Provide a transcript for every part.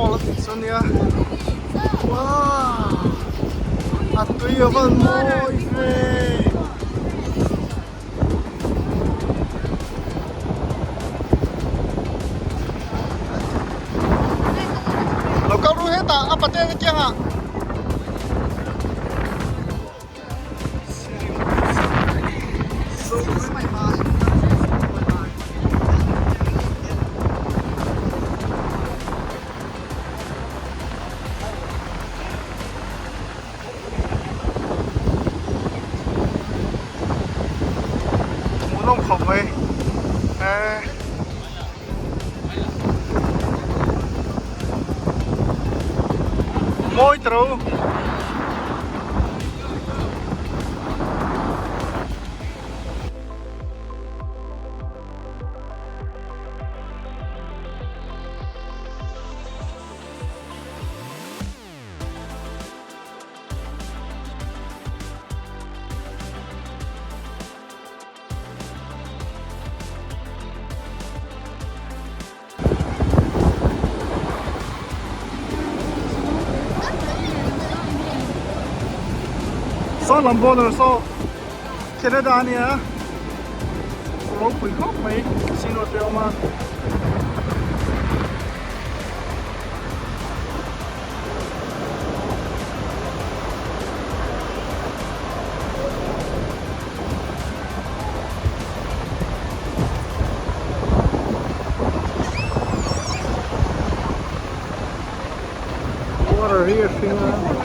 了，真的。哇，啊对呀，问莫伊菲。老高路黑打啊，把这个讲啊。弄口味，哎，mooi trou. Số làm bộ rồi số Canada nè lâu quỷ khóc mấy xin lỗi tiêu mà water here Finland.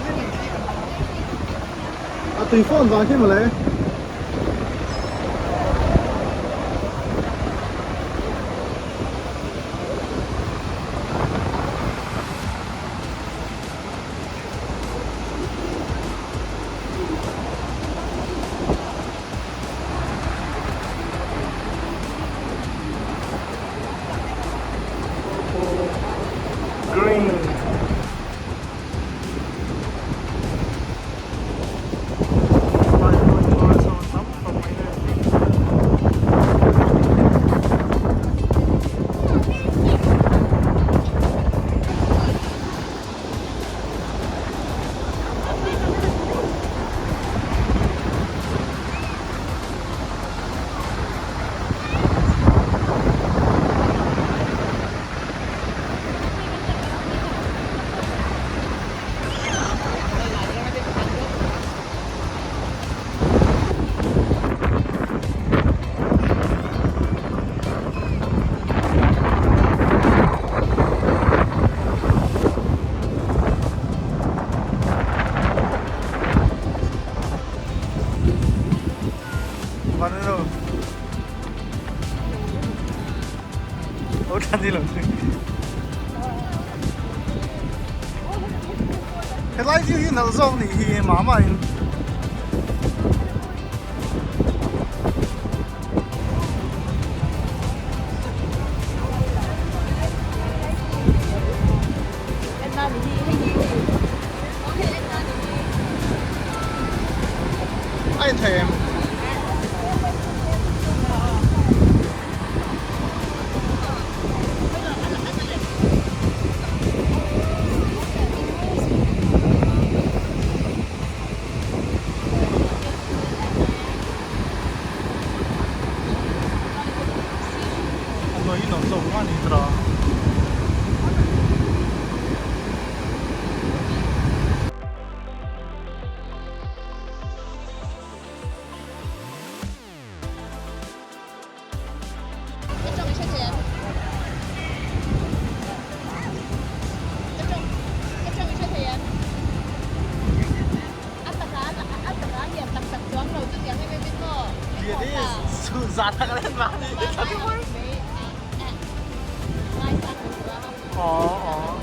À, tùy phone vào chứ mà lấy. Green. Mana tu? Oh, cantik loh. Cái lái chiếc nó rong thì mà mà. Ai thèm. Nó nó rộng quá đi ra. Jadi susah kalian mah. Oh, oh.